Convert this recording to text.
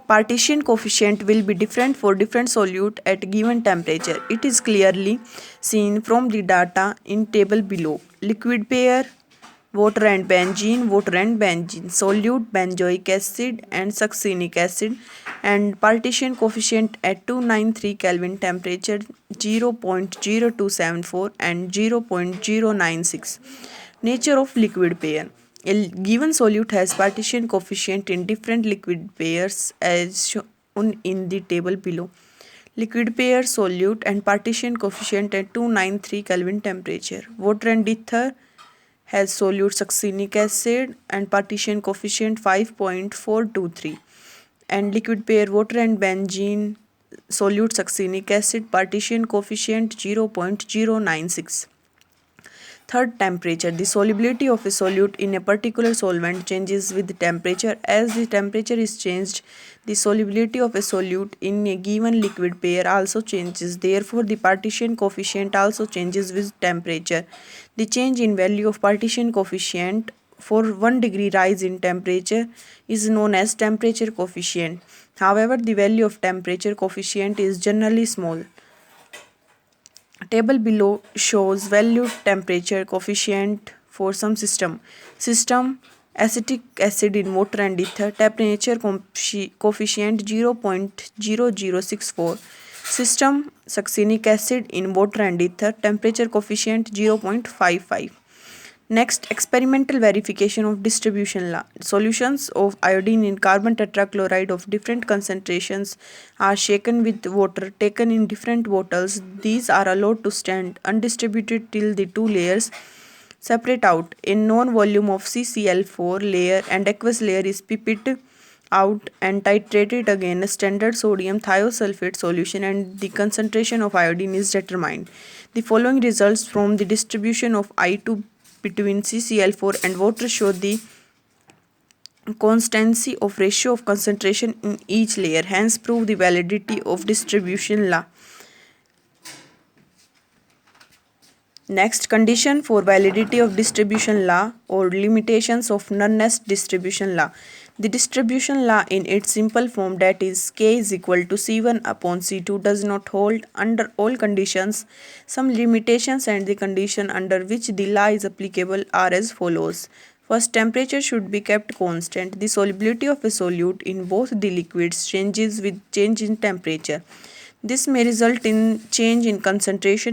Partition coefficient will be different for different solute at given temperature. It is clearly seen from the data in table below. Liquid pair, water and benzene, solute benzoic acid and succinic acid, and partition coefficient at 293 Kelvin temperature 0.0274 and 0.096. Nature of liquid pair. A given solute has partition coefficient in different liquid pairs as shown in the table below. Liquid pair, solute and partition coefficient at 293 Kelvin temperature. Water and ether has solute succinic acid and partition coefficient 5.423, and liquid pair water and benzene solute succinic acid partition coefficient 0.096. Third, temperature. The solubility of a solute in a particular solvent changes with temperature. As the temperature is changed, the solubility of a solute in a given liquid pair also changes. Therefore, the partition coefficient also changes with temperature. The change in value of partition coefficient for 1 degree rise in temperature is known as temperature coefficient. However, the value of temperature coefficient is generally small. Table below shows value temperature coefficient for some system. System acetic acid in water and ether, temperature coefficient 0.0064. System succinic acid in water and ether, temperature coefficient 0.55. Next, experimental verification of distribution law. Solutions of iodine in carbon tetrachloride of different concentrations are shaken with water taken in different bottles. These are allowed to stand undistributed till the two layers separate out. A known volume of CCl4 layer and aqueous layer is pipetted out and titrated again. A standard sodium thiosulfate solution and the concentration of iodine is determined. The following results from the distribution of I2 between CCl4 and water show the constancy of ratio of concentration in each layer, hence prove the validity of distribution law. Next, condition for validity of distribution law or limitations of noneness distribution law. The distribution law in its simple form, that is K is equal to C1 upon C2, does not hold under all conditions. Some limitations and the condition under which the law is applicable are as follows. First, temperature should be kept constant. The solubility of a solute in both the liquids changes with change in temperature. This may result in change in concentration